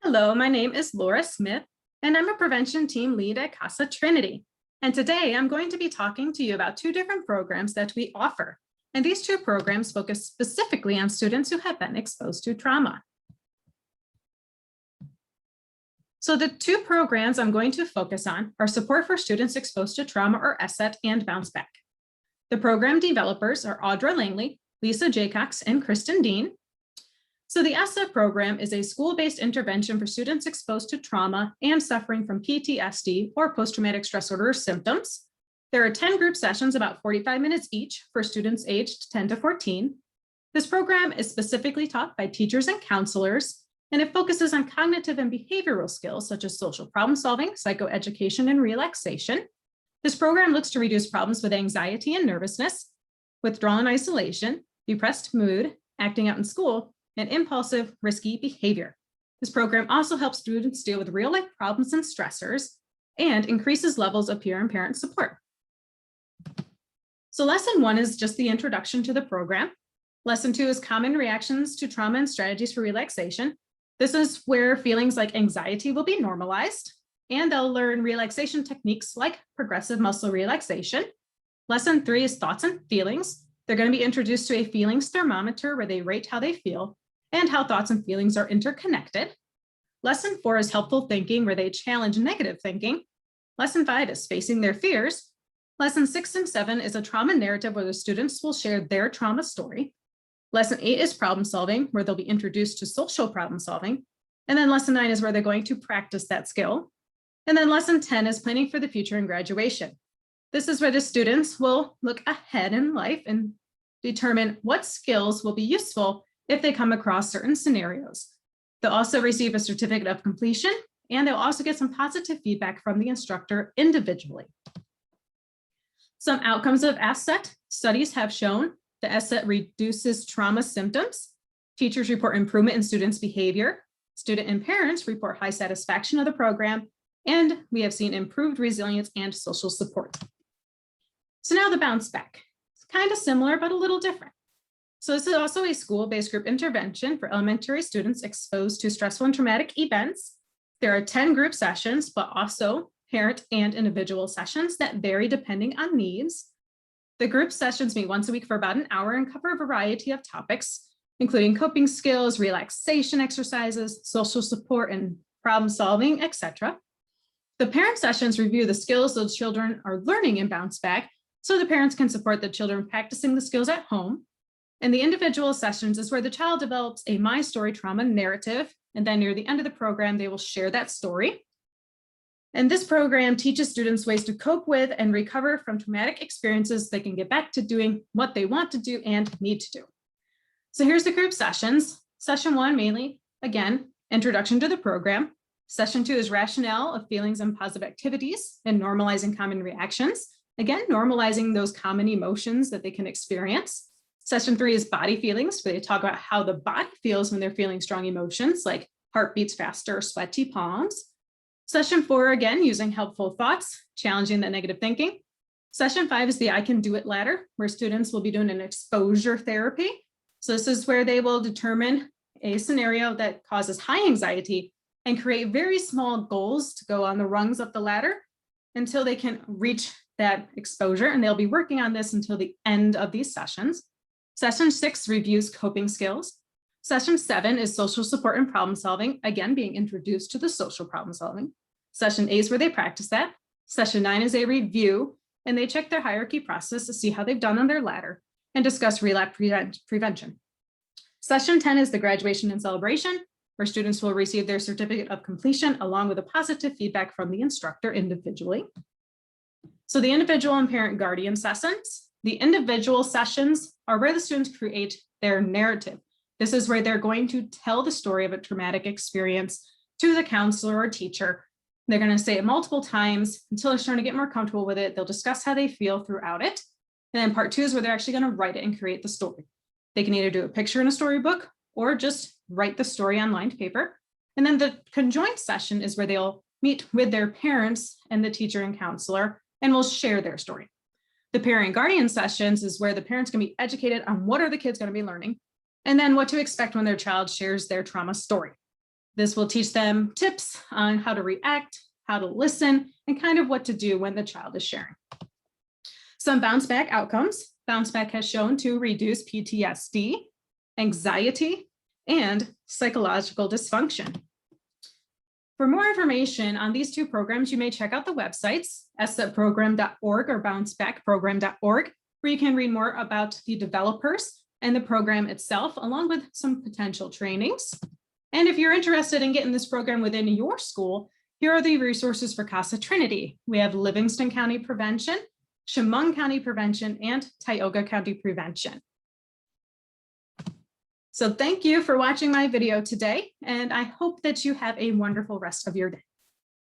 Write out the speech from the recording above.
Hello, my name is Laura Smith, and I'm a prevention team lead at CASA-Trinity. And today I'm going to be talking to you about two different programs that we offer. And these two programs focus specifically on students who have been exposed to trauma. So the two programs I'm going to focus on are Support for Students Exposed to Trauma, or SSET, and Bounce Back. The program developers are Audra Langley, Lisa Jaycox, and Kristen Dean. So the SSET program is a school-based intervention for students exposed to trauma and suffering from PTSD, or post-traumatic stress disorder symptoms. There are 10 group sessions, about 45 minutes each, for students aged 10 to 14. This program is specifically taught by teachers and counselors, and it focuses on cognitive and behavioral skills such as social problem solving, psychoeducation, and relaxation. This program looks to reduce problems with anxiety and nervousness, withdrawal and isolation, depressed mood, acting out in school, and impulsive, risky behavior. This program also helps students deal with real-life problems and stressors and increases levels of peer and parent support. So lesson 1 is just the introduction to the program. Lesson 2 is common reactions to trauma and strategies for relaxation. This is where feelings like anxiety will be normalized, and they'll learn relaxation techniques like progressive muscle relaxation. Lesson 3 is thoughts and feelings. They're going to be introduced to a feelings thermometer where they rate how they feel and how thoughts and feelings are interconnected. Lesson 4 is helpful thinking, where they challenge negative thinking. Lesson 5 is facing their fears. Lesson 6 and 7 is a trauma narrative, where the students will share their trauma story. Lesson 8 is problem solving, where they'll be introduced to social problem solving. And then lesson 9 is where they're going to practice that skill. And then lesson 10 is planning for the future and graduation. This is where the students will look ahead in life and determine what skills will be useful if they come across certain scenarios. They'll also receive a certificate of completion, and they'll also get some positive feedback from the instructor individually. Some outcomes of SSET studies have shown the SSET reduces trauma symptoms. Teachers report improvement in students' behavior. Student and parents report high satisfaction of the program, and we have seen improved resilience and social support. So now the bounce back. It's kind of similar, but a little different. So this is also a school-based group intervention for elementary students exposed to stressful and traumatic events. There are 10 group sessions, but also parent and individual sessions that vary depending on needs. The group sessions meet once a week for about an hour and cover a variety of topics, including coping skills, relaxation exercises, social support, and problem solving, etc. The parent sessions review the skills those children are learning in Bounce Back, so the parents can support the children practicing the skills at home. And the individual sessions is where the child develops a My Story trauma narrative, and then near the end of the program, they will share that story. And this program teaches students ways to cope with and recover from traumatic experiences so they can get back to doing what they want to do and need to do. So here's the group sessions. Session 1, mainly, again, introduction to the program. Session 2 is rationale of feelings and positive activities and normalizing common reactions. Again, normalizing those common emotions that they can experience. Session 3 is body feelings, where they talk about how the body feels when they're feeling strong emotions, like heart beats faster or sweaty palms. Session 4, again, using helpful thoughts, challenging that negative thinking. Session 5 is the I Can Do It ladder, where students will be doing an exposure therapy. So this is where they will determine a scenario that causes high anxiety and create very small goals to go on the rungs of the ladder until they can reach that exposure. And they'll be working on this until the end of these sessions. Session 6 reviews coping skills. Session 7 is social support and problem solving, again, being introduced to the social problem solving. Session 8 is where they practice that. Session 9 is a review, and they check their hierarchy process to see how they've done on their ladder and discuss relapse prevention. Session 10 is the graduation and celebration, where students will receive their certificate of completion along with a positive feedback from the instructor individually. So the individual and parent guardian sessions. The individual sessions are where the students create their narrative. This is where they're going to tell the story of a traumatic experience to the counselor or teacher. They're going to say it multiple times until they're starting to get more comfortable with it. They'll discuss how they feel throughout it. And then part 2 is where they're actually going to write it and create the story. They can either do a picture in a storybook or just write the story on lined paper. And then the conjoined session is where they'll meet with their parents and the teacher and counselor and will share their story. The parent guardian sessions is where the parents can be educated on what are the kids going to be learning, and then what to expect when their child shares their trauma story. This will teach them tips on how to react, how to listen, and kind of what to do when the child is sharing. Some bounce back outcomes. Bounce back has shown to reduce PTSD, anxiety, and psychological dysfunction. For more information on these two programs, you may check out the websites, ssetprogram.org or bouncebackprogram.org, where you can read more about the developers and the program itself, along with some potential trainings. And if you're interested in getting this program within your school, here are the resources for CASA-Trinity. We have Livingston County Prevention, Chemung County Prevention, and Tioga County Prevention. So thank you for watching my video today, and I hope that you have a wonderful rest of your day.